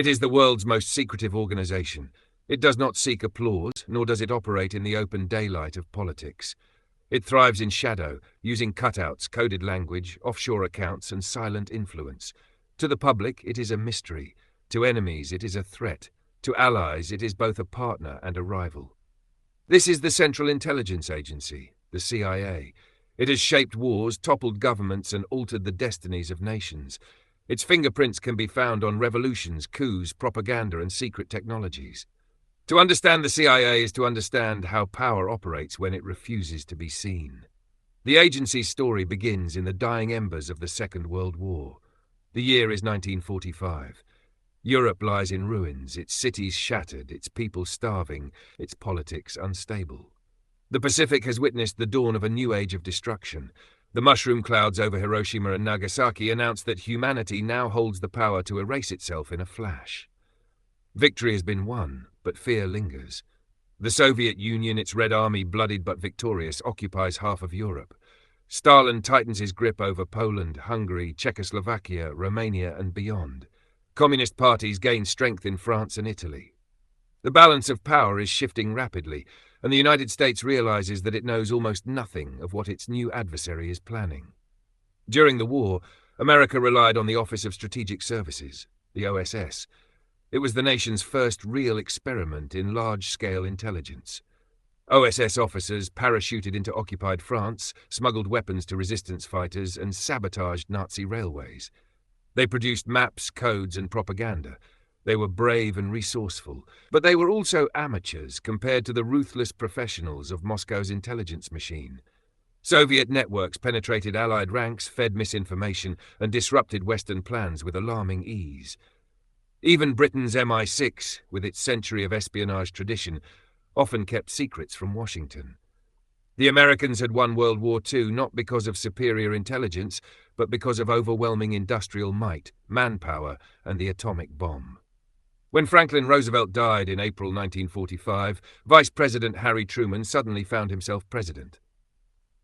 It is the world's most secretive organization. It does not seek applause, nor does it operate in the open daylight of politics. It thrives in shadow, using cutouts, coded language, offshore accounts, and silent influence. To the public, it is a mystery. To enemies, it is a threat. To allies, it is both a partner and a rival. This is the Central Intelligence Agency, the CIA. It has shaped wars, toppled governments, and altered the destinies of nations. Its fingerprints can be found on revolutions, coups, propaganda, and secret technologies. To understand the CIA is to understand how power operates when it refuses to be seen. The agency's story begins in the dying embers of the Second World War. The year is 1945. Europe lies in ruins, its cities shattered, its people starving, its politics unstable. The Pacific has witnessed the dawn of a new age of destruction. The mushroom clouds over Hiroshima and Nagasaki announce that humanity now holds the power to erase itself in a flash. Victory has been won, but fear lingers. The Soviet Union, its Red Army, bloodied but victorious, occupies half of Europe. Stalin tightens his grip over Poland, Hungary, Czechoslovakia, Romania, and beyond. Communist parties gain strength in France and Italy. The balance of power is shifting rapidly, and the United States realizes that it knows almost nothing of what its new adversary is planning. During the war, America relied on the Office of Strategic Services, the OSS. It was the nation's first real experiment in large-scale intelligence. OSS officers parachuted into occupied France, smuggled weapons to resistance fighters, and sabotaged Nazi railways. They produced maps, codes, and propaganda. They were brave and resourceful, but they were also amateurs compared to the ruthless professionals of Moscow's intelligence machine. Soviet networks penetrated Allied ranks, fed misinformation, and disrupted Western plans with alarming ease. Even Britain's MI6, with its century of espionage tradition, often kept secrets from Washington. The Americans had won World War II not because of superior intelligence, but because of overwhelming industrial might, manpower, and the atomic bomb. When Franklin Roosevelt died in April 1945, Vice President Harry Truman suddenly found himself president.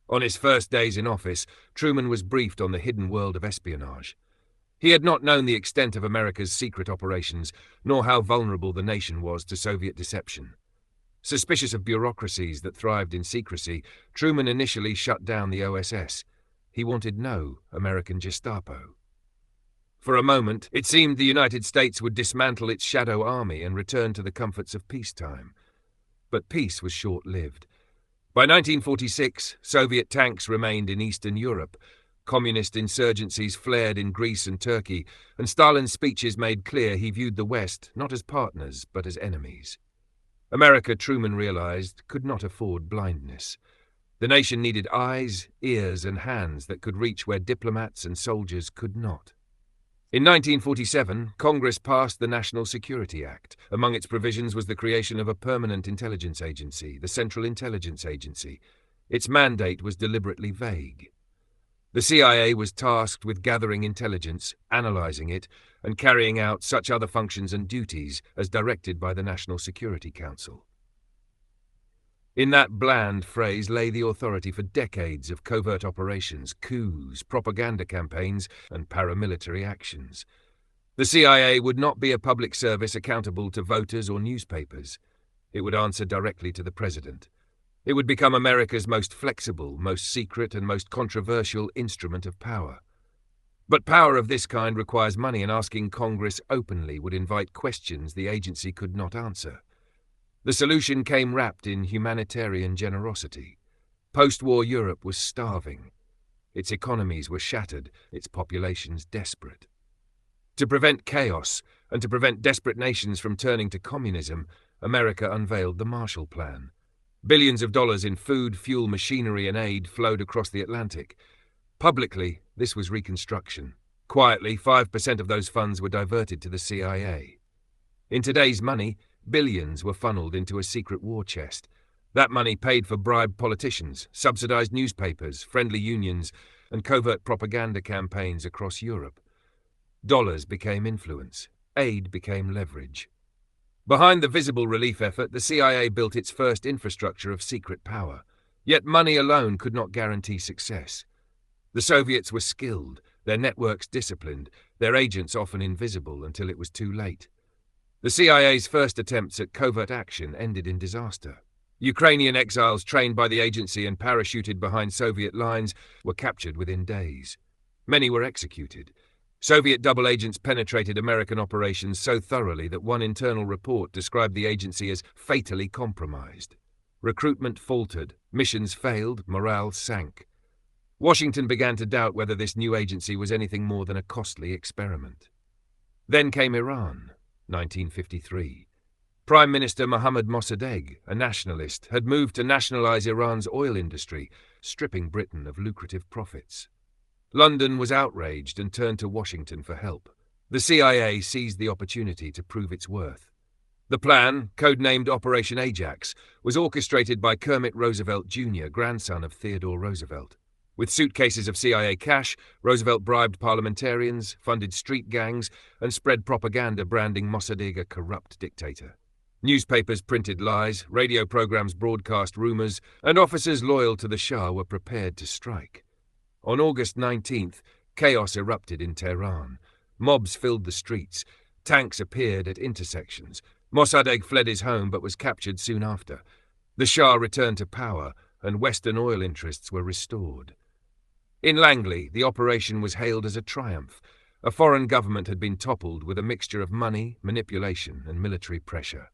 On his first days in office, Truman was briefed on the hidden world of espionage. He had not known the extent of America's secret operations, nor how vulnerable the nation was to Soviet deception. Suspicious of bureaucracies that thrived in secrecy, Truman initially shut down the OSS. He wanted no American Gestapo. For a moment, it seemed the United States would dismantle its shadow army and return to the comforts of peacetime. But peace was short-lived. By 1946, Soviet tanks remained in Eastern Europe. Communist insurgencies flared in Greece and Turkey, and Stalin's speeches made clear he viewed the West not as partners but as enemies. America, Truman realized, could not afford blindness. The nation needed eyes, ears, and hands that could reach where diplomats and soldiers could not. In 1947, Congress passed the National Security Act. Among its provisions was the creation of a permanent intelligence agency, the Central Intelligence Agency. Its mandate was deliberately vague. The CIA was tasked with gathering intelligence, analyzing it, and carrying out such other functions and duties as directed by the National Security Council. In that bland phrase lay the authority for decades of covert operations, coups, propaganda campaigns, and paramilitary actions. The CIA would not be a public service accountable to voters or newspapers. It would answer directly to the president. It would become America's most flexible, most secret, and most controversial instrument of power. But power of this kind requires money, and asking Congress openly would invite questions the agency could not answer. The solution came wrapped in humanitarian generosity. Post-war Europe was starving. Its economies were shattered, its populations desperate. To prevent chaos, and to prevent desperate nations from turning to communism, America unveiled the Marshall Plan. Billions of dollars in food, fuel, machinery, and aid flowed across the Atlantic. Publicly, this was reconstruction. Quietly, 5% of those funds were diverted to the CIA. In today's money, billions were funneled into a secret war chest. That money paid for bribed politicians, subsidized newspapers, friendly unions, and covert propaganda campaigns across Europe. Dollars became influence. Aid became leverage. Behind the visible relief effort, the CIA built its first infrastructure of secret power. Yet money alone could not guarantee success. The Soviets were skilled, their networks disciplined, their agents often invisible until it was too late. The CIA's first attempts at covert action ended in disaster. Ukrainian exiles trained by the agency and parachuted behind Soviet lines were captured within days. Many were executed. Soviet double agents penetrated American operations so thoroughly that one internal report described the agency as fatally compromised. Recruitment faltered, missions failed, morale sank. Washington began to doubt whether this new agency was anything more than a costly experiment. Then came Iran, 1953. Prime Minister Mohammad Mossadegh, a nationalist, had moved to nationalize Iran's oil industry, stripping Britain of lucrative profits. London was outraged and turned to Washington for help. The CIA seized the opportunity to prove its worth. The plan, codenamed Operation Ajax, was orchestrated by Kermit Roosevelt Jr., grandson of Theodore Roosevelt. With suitcases of CIA cash, Roosevelt bribed parliamentarians, funded street gangs, and spread propaganda branding Mossadegh a corrupt dictator. Newspapers printed lies, radio programs broadcast rumors, and officers loyal to the Shah were prepared to strike. On August 19th, chaos erupted in Tehran. Mobs filled the streets. Tanks appeared at intersections. Mossadegh fled his home but was captured soon after. The Shah returned to power, and Western oil interests were restored. In Langley, the operation was hailed as a triumph. A foreign government had been toppled with a mixture of money, manipulation, and military pressure.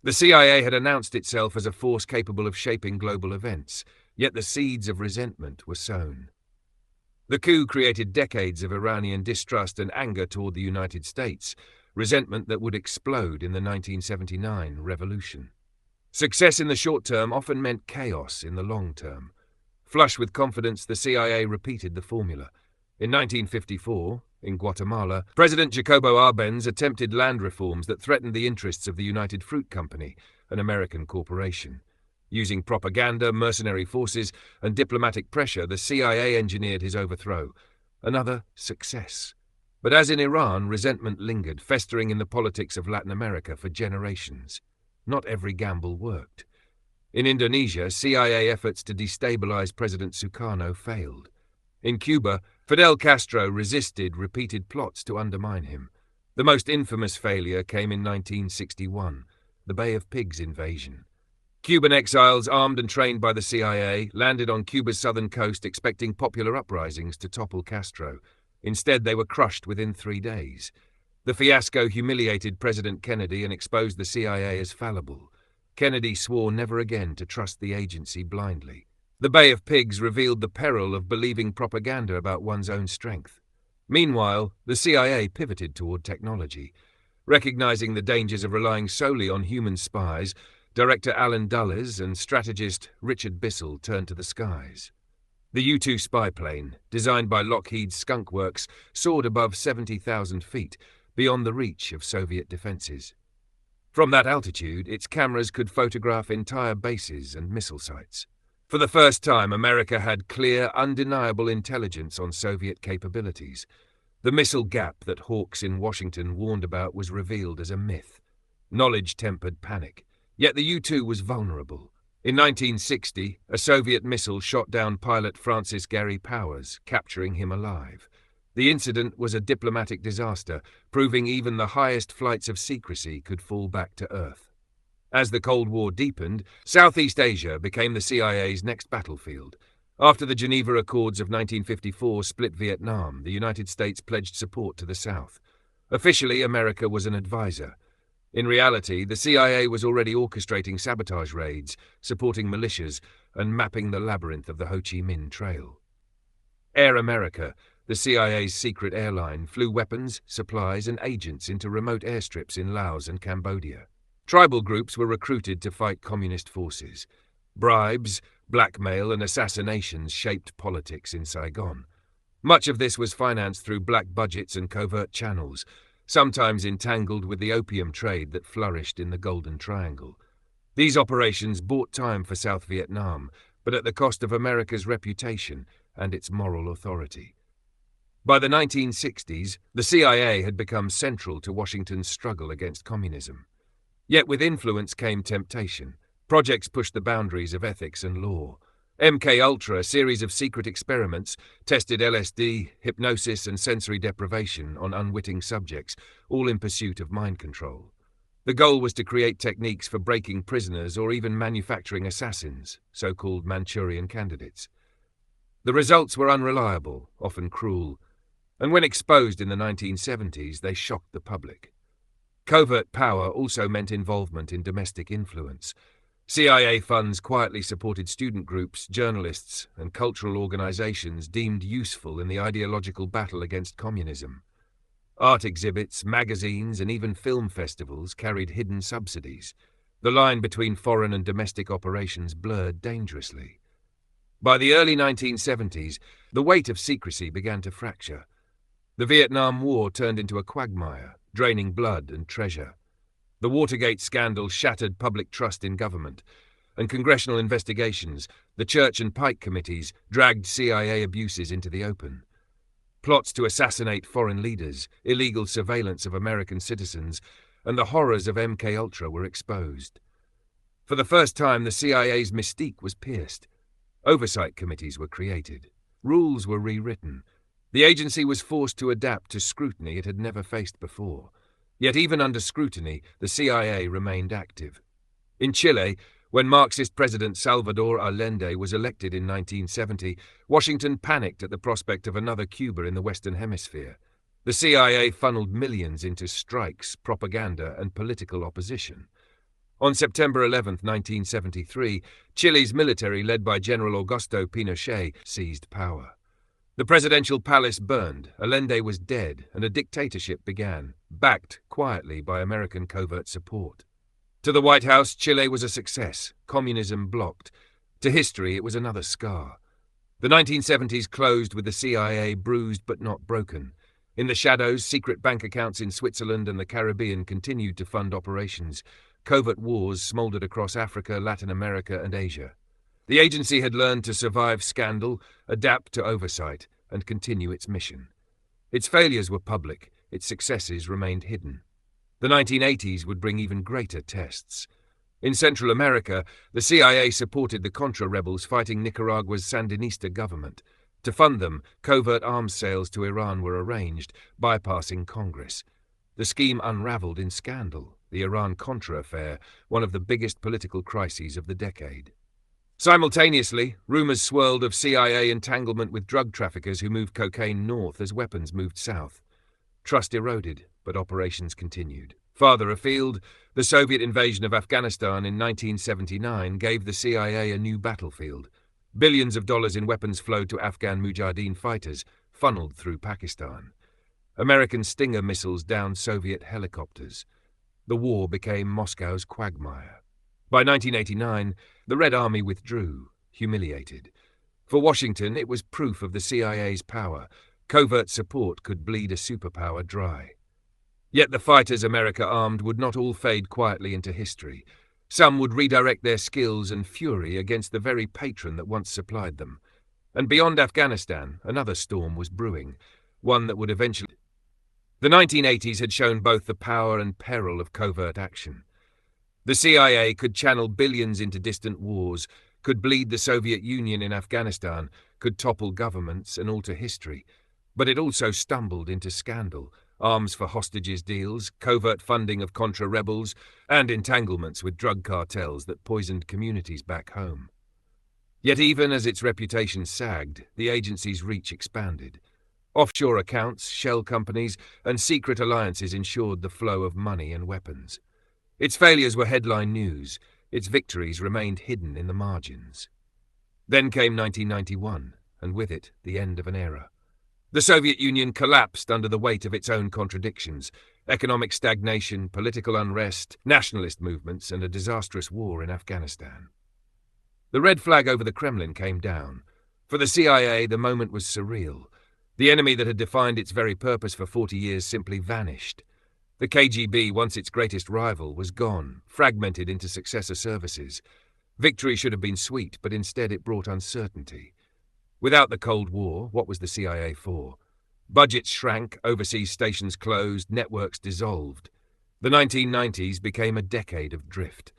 The CIA had announced itself as a force capable of shaping global events, yet the seeds of resentment were sown. The coup created decades of Iranian distrust and anger toward the United States, resentment that would explode in the 1979 revolution. Success in the short term often meant chaos in the long term. Flush with confidence, the CIA repeated the formula. In 1954, in Guatemala, President Jacobo Arbenz attempted land reforms that threatened the interests of the United Fruit Company, an American corporation. Using propaganda, mercenary forces, and diplomatic pressure, the CIA engineered his overthrow. Another success. But as in Iran, resentment lingered, festering in the politics of Latin America for generations. Not every gamble worked. In Indonesia, CIA efforts to destabilize President Sukarno failed. In Cuba, Fidel Castro resisted repeated plots to undermine him. The most infamous failure came in 1961, the Bay of Pigs invasion. Cuban exiles, armed and trained by the CIA, landed on Cuba's southern coast expecting popular uprisings to topple Castro. Instead, they were crushed within 3 days. The fiasco humiliated President Kennedy and exposed the CIA as fallible. Kennedy swore never again to trust the agency blindly. The Bay of Pigs revealed the peril of believing propaganda about one's own strength. Meanwhile, the CIA pivoted toward technology. Recognizing the dangers of relying solely on human spies, Director Alan Dulles and strategist Richard Bissell turned to the skies. The U-2 spy plane, designed by Lockheed's Skunk Works, soared above 70,000 feet, beyond the reach of Soviet defenses. From that altitude, its cameras could photograph entire bases and missile sites. For the first time, America had clear, undeniable intelligence on Soviet capabilities. The missile gap that hawks in Washington warned about was revealed as a myth. Knowledge tempered panic. Yet the U-2 was vulnerable. In 1960, a Soviet missile shot down pilot Francis Gary Powers, capturing him alive. The incident was a diplomatic disaster, proving even the highest flights of secrecy could fall back to Earth. As the Cold War deepened, Southeast Asia became the CIA's next battlefield. After the Geneva Accords of 1954 split Vietnam, the United States pledged support to the South. Officially, America was an advisor. In reality, the CIA was already orchestrating sabotage raids, supporting militias, and mapping the labyrinth of the Ho Chi Minh Trail. Air America, the CIA's secret airline, flew weapons, supplies, and agents into remote airstrips in Laos and Cambodia. Tribal groups were recruited to fight communist forces. Bribes, blackmail, and assassinations shaped politics in Saigon. Much of this was financed through black budgets and covert channels, sometimes entangled with the opium trade that flourished in the Golden Triangle. These operations bought time for South Vietnam, but at the cost of America's reputation and its moral authority. By the 1960s, the CIA had become central to Washington's struggle against communism. Yet with influence came temptation. Projects pushed the boundaries of ethics and law. MK-Ultra, a series of secret experiments, tested LSD, hypnosis, and sensory deprivation on unwitting subjects, all in pursuit of mind control. The goal was to create techniques for breaking prisoners or even manufacturing assassins, so-called Manchurian candidates. The results were unreliable, often cruel, and when exposed in the 1970s, they shocked the public. Covert power also meant involvement in domestic influence. CIA funds quietly supported student groups, journalists, and cultural organizations deemed useful in the ideological battle against communism. Art exhibits, magazines, and even film festivals carried hidden subsidies. The line between foreign and domestic operations blurred dangerously. By the early 1970s, the weight of secrecy began to fracture. The Vietnam War turned into a quagmire, draining blood and treasure. The Watergate scandal shattered public trust in government, and congressional investigations, the Church and Pike committees, dragged CIA abuses into the open. Plots to assassinate foreign leaders, illegal surveillance of American citizens, and the horrors of MKUltra were exposed. For the first time, the CIA's mystique was pierced. Oversight committees were created. Rules were rewritten. The agency was forced to adapt to scrutiny it had never faced before. Yet even under scrutiny, the CIA remained active. In Chile, when Marxist President Salvador Allende was elected in 1970, Washington panicked at the prospect of another Cuba in the Western Hemisphere. The CIA funneled millions into strikes, propaganda, and political opposition. On September 11, 1973, Chile's military, led by General Augusto Pinochet, seized power. The presidential palace burned, Allende was dead, and a dictatorship began, backed quietly by American covert support. To the White House, Chile was a success, communism blocked. To history, it was another scar. The 1970s closed with the CIA bruised but not broken. In the shadows, secret bank accounts in Switzerland and the Caribbean continued to fund operations. Covert wars smoldered across Africa, Latin America, and Asia. The agency had learned to survive scandal, adapt to oversight, and continue its mission. Its failures were public, its successes remained hidden. The 1980s would bring even greater tests. In Central America, the CIA supported the Contra rebels fighting Nicaragua's Sandinista government. To fund them, covert arms sales to Iran were arranged, bypassing Congress. The scheme unraveled in scandal, the Iran-Contra affair, one of the biggest political crises of the decade. Simultaneously, rumors swirled of CIA entanglement with drug traffickers who moved cocaine north as weapons moved south. Trust eroded, but operations continued. Farther afield, the Soviet invasion of Afghanistan in 1979 gave the CIA a new battlefield. Billions of dollars in weapons flowed to Afghan Mujahideen fighters, funneled through Pakistan. American Stinger missiles downed Soviet helicopters. The war became Moscow's quagmire. By 1989, the Red Army withdrew, humiliated. For Washington, it was proof of the CIA's power. Covert support could bleed a superpower dry. Yet the fighters America armed would not all fade quietly into history. Some would redirect their skills and fury against the very patron that once supplied them. And beyond Afghanistan, another storm was brewing, one that would eventually... The 1980s had shown both the power and peril of covert action. The CIA could channel billions into distant wars, could bleed the Soviet Union in Afghanistan, could topple governments and alter history. But it also stumbled into scandal, arms for hostages deals, covert funding of Contra rebels, and entanglements with drug cartels that poisoned communities back home. Yet even as its reputation sagged, the agency's reach expanded. Offshore accounts, shell companies, and secret alliances ensured the flow of money and weapons. Its failures were headline news, its victories remained hidden in the margins. Then came 1991, and with it, the end of an era. The Soviet Union collapsed under the weight of its own contradictions: economic stagnation, political unrest, nationalist movements, and a disastrous war in Afghanistan. The red flag over the Kremlin came down. For the CIA, the moment was surreal. The enemy that had defined its very purpose for 40 years simply vanished. The KGB, once its greatest rival, was gone, fragmented into successor services. Victory should have been sweet, but instead it brought uncertainty. Without the Cold War, what was the CIA for? Budgets shrank, overseas stations closed, networks dissolved. The 1990s became a decade of drift.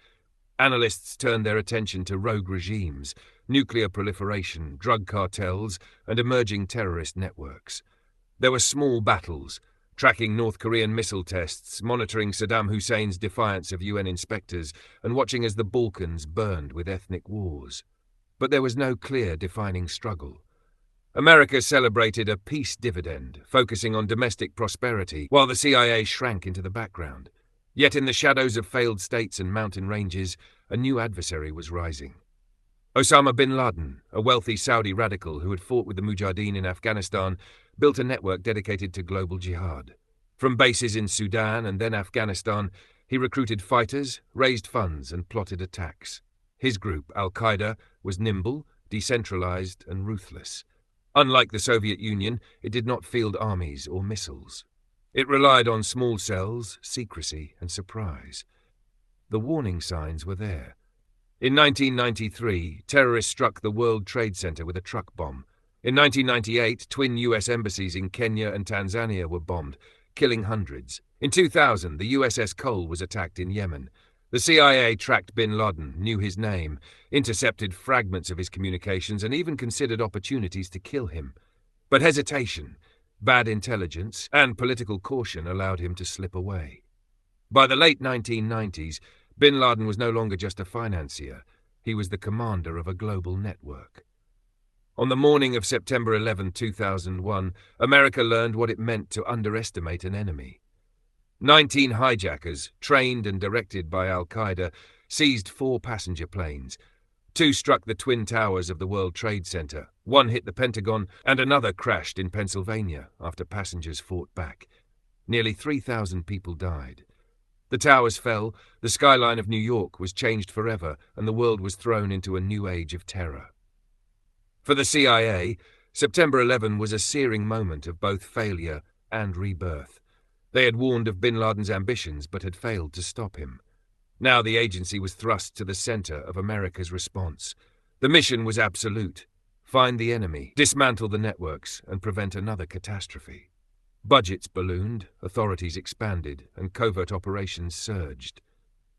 Analysts turned their attention to rogue regimes, nuclear proliferation, drug cartels, and emerging terrorist networks. There were small battles, tracking North Korean missile tests, monitoring Saddam Hussein's defiance of UN inspectors, and watching as the Balkans burned with ethnic wars. But there was no clear defining struggle. America celebrated a peace dividend, focusing on domestic prosperity, while the CIA shrank into the background. Yet in the shadows of failed states and mountain ranges, a new adversary was rising. Osama bin Laden, a wealthy Saudi radical who had fought with the Mujahideen in Afghanistan, built a network dedicated to global jihad. From bases in Sudan and then Afghanistan, he recruited fighters, raised funds, and plotted attacks. His group, Al-Qaeda, was nimble, decentralized, and ruthless. Unlike the Soviet Union, it did not field armies or missiles. It relied on small cells, secrecy, and surprise. The warning signs were there. In 1993, terrorists struck the World Trade Center with a truck bomb. In 1998, twin U.S. embassies in Kenya and Tanzania were bombed, killing hundreds. In 2000, the USS Cole was attacked in Yemen. The CIA tracked bin Laden, knew his name, intercepted fragments of his communications, and even considered opportunities to kill him. But hesitation, bad intelligence, and political caution allowed him to slip away. By the late 1990s, bin Laden was no longer just a financier. He was the commander of a global network. On the morning of September 11, 2001, America learned what it meant to underestimate an enemy. 19 hijackers, trained and directed by Al-Qaeda, seized 4 passenger planes. 2 struck the Twin Towers of the World Trade Center, 1 hit the Pentagon, and another crashed in Pennsylvania after passengers fought back. Nearly 3,000 people died. The towers fell, the skyline of New York was changed forever, and the world was thrown into a new age of terror. For the CIA, September 11 was a searing moment of both failure and rebirth. They had warned of bin Laden's ambitions but had failed to stop him. Now the agency was thrust to the center of America's response. The mission was absolute: find the enemy, dismantle the networks, and prevent another catastrophe. Budgets ballooned, authorities expanded, and covert operations surged.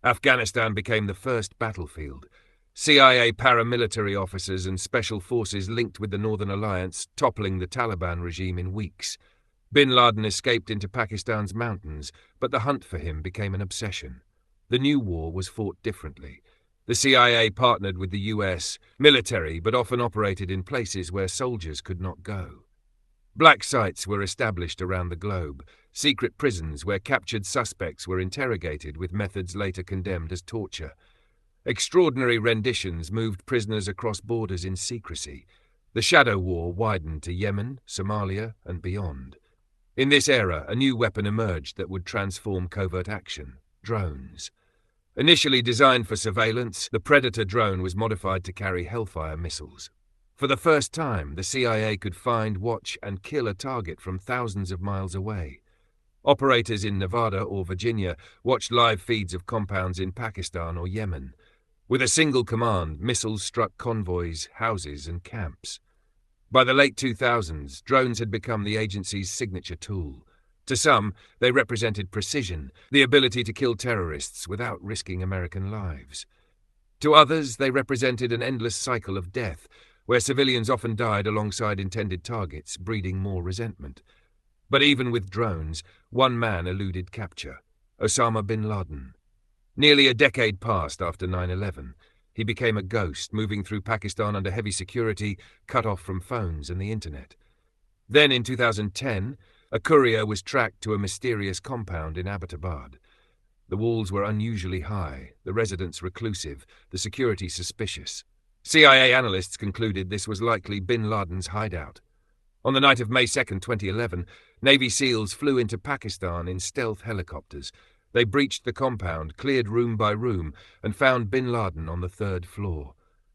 Afghanistan became the first battlefield. CIA paramilitary officers and special forces linked with the Northern Alliance, toppling the Taliban regime in weeks. Bin Laden escaped into Pakistan's mountains, but the hunt for him became an obsession. The new war was fought differently. The CIA partnered with the US, military but often operated in places where soldiers could not go. Black sites were established around the globe, secret prisons where captured suspects were interrogated with methods later condemned as torture. Extraordinary renditions moved prisoners across borders in secrecy. The shadow war widened to Yemen, Somalia, and beyond. In this era, a new weapon emerged that would transform covert action: drones. Initially designed for surveillance, the Predator drone was modified to carry Hellfire missiles. For the first time, the CIA could find, watch, and kill a target from thousands of miles away. Operators in Nevada or Virginia watched live feeds of compounds in Pakistan or Yemen. With a single command, missiles struck convoys, houses, and camps. By the late 2000s, drones had become the agency's signature tool. To some, they represented precision, the ability to kill terrorists without risking American lives. To others, they represented an endless cycle of death, where civilians often died alongside intended targets, breeding more resentment. But even with drones, one man eluded capture: Osama bin Laden. Nearly a decade passed after 9/11. He became a ghost, moving through Pakistan under heavy security, cut off from phones and the internet. Then in 2010, a courier was tracked to a mysterious compound in Abbottabad. The walls were unusually high, the residents reclusive, the security suspicious. CIA analysts concluded this was likely bin Laden's hideout. On the night of May 2, 2011, Navy SEALs flew into Pakistan in stealth helicopters. They breached the compound, cleared room by room, and found bin Laden on the 3rd floor.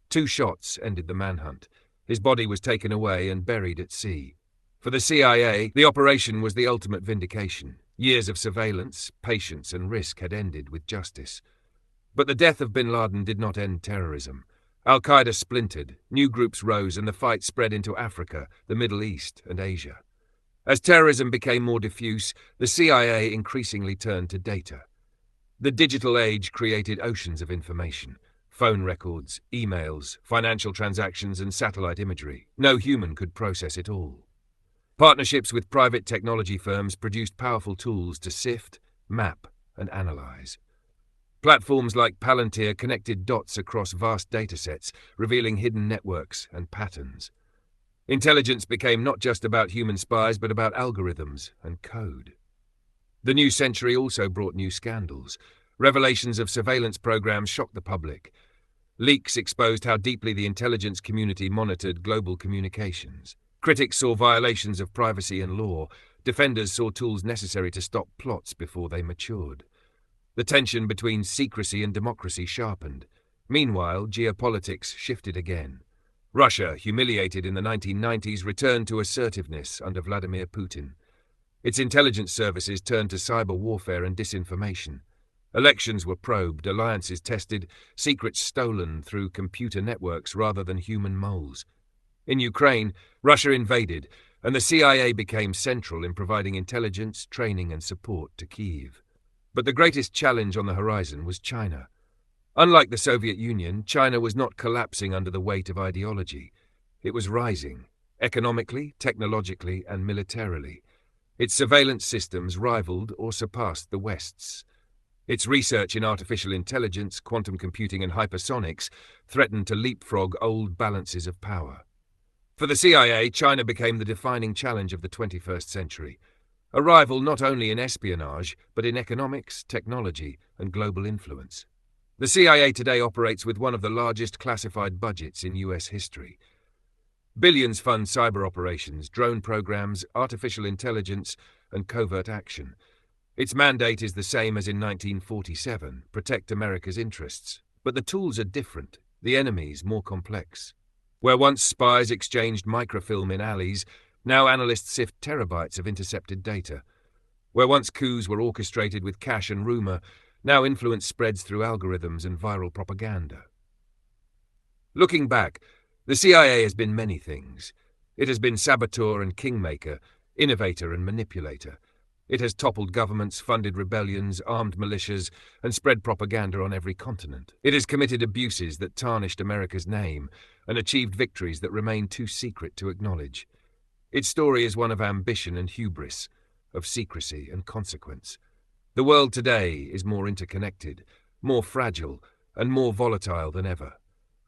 2 shots ended the manhunt. His body was taken away and buried at sea. For the CIA, the operation was the ultimate vindication. Years of surveillance, patience, and risk had ended with justice. But the death of bin Laden did not end terrorism. Al-Qaeda splintered, new groups rose, and the fight spread into Africa, the Middle East, and Asia. As terrorism became more diffuse, the CIA increasingly turned to data. The digital age created oceans of information: phone records, emails, financial transactions, and satellite imagery. No human could process it all. Partnerships with private technology firms produced powerful tools to sift, map, and analyze. Platforms like Palantir connected dots across vast datasets, revealing hidden networks and patterns. Intelligence became not just about human spies, but about algorithms and code. The new century also brought new scandals. Revelations of surveillance programs shocked the public. Leaks exposed how deeply the intelligence community monitored global communications. Critics saw violations of privacy and law. Defenders saw tools necessary to stop plots before they matured. The tension between secrecy and democracy sharpened. Meanwhile, geopolitics shifted again. Russia, humiliated in the 1990s, returned to assertiveness under Vladimir Putin. Its intelligence services turned to cyber warfare and disinformation. Elections were probed, alliances tested, secrets stolen through computer networks rather than human moles. In Ukraine, Russia invaded, and the CIA became central in providing intelligence, training, and support to Kyiv. But the greatest challenge on the horizon was China. Unlike the Soviet Union, China was not collapsing under the weight of ideology. It was rising, economically, technologically, and militarily. Its surveillance systems rivaled or surpassed the West's. Its research in artificial intelligence, quantum computing, and hypersonics threatened to leapfrog old balances of power. For the CIA, China became the defining challenge of the 21st century, a rival not only in espionage, but in economics, technology, and global influence. The CIA today operates with one of the largest classified budgets in US history. Billions fund cyber operations, drone programs, artificial intelligence, and covert action. Its mandate is the same as in 1947, protect America's interests. But the tools are different, the enemies more complex. Where once spies exchanged microfilm in alleys, now analysts sift terabytes of intercepted data. Where once coups were orchestrated with cash and rumor, now influence spreads through algorithms and viral propaganda. Looking back, the CIA has been many things. It has been saboteur and kingmaker, innovator and manipulator. It has toppled governments, funded rebellions, armed militias, and spread propaganda on every continent. It has committed abuses that tarnished America's name and achieved victories that remain too secret to acknowledge. Its story is one of ambition and hubris, of secrecy and consequence. The world today is more interconnected, more fragile, and more volatile than ever.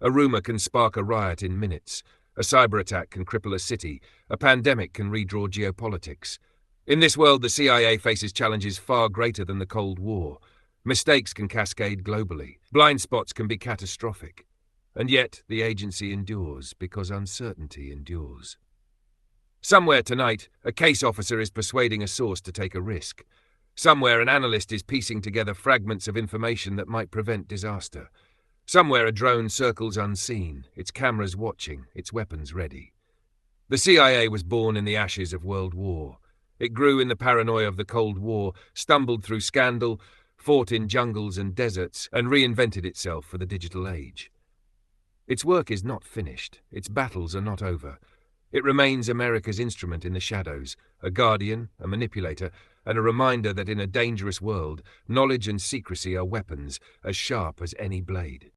A rumor can spark a riot in minutes. A cyber attack can cripple a city. A pandemic can redraw geopolitics. In this world, the CIA faces challenges far greater than the Cold War. Mistakes can cascade globally. Blind spots can be catastrophic. And yet, the agency endures because uncertainty endures. Somewhere tonight, a case officer is persuading a source to take a risk. Somewhere, an analyst is piecing together fragments of information that might prevent disaster. Somewhere, a drone circles unseen, its cameras watching, its weapons ready. The CIA was born in the ashes of World War. It grew in the paranoia of the Cold War, stumbled through scandal, fought in jungles and deserts, and reinvented itself for the digital age. Its work is not finished. Its battles are not over. It remains America's instrument in the shadows, a guardian, a manipulator, and a reminder that in a dangerous world, knowledge and secrecy are weapons as sharp as any blade.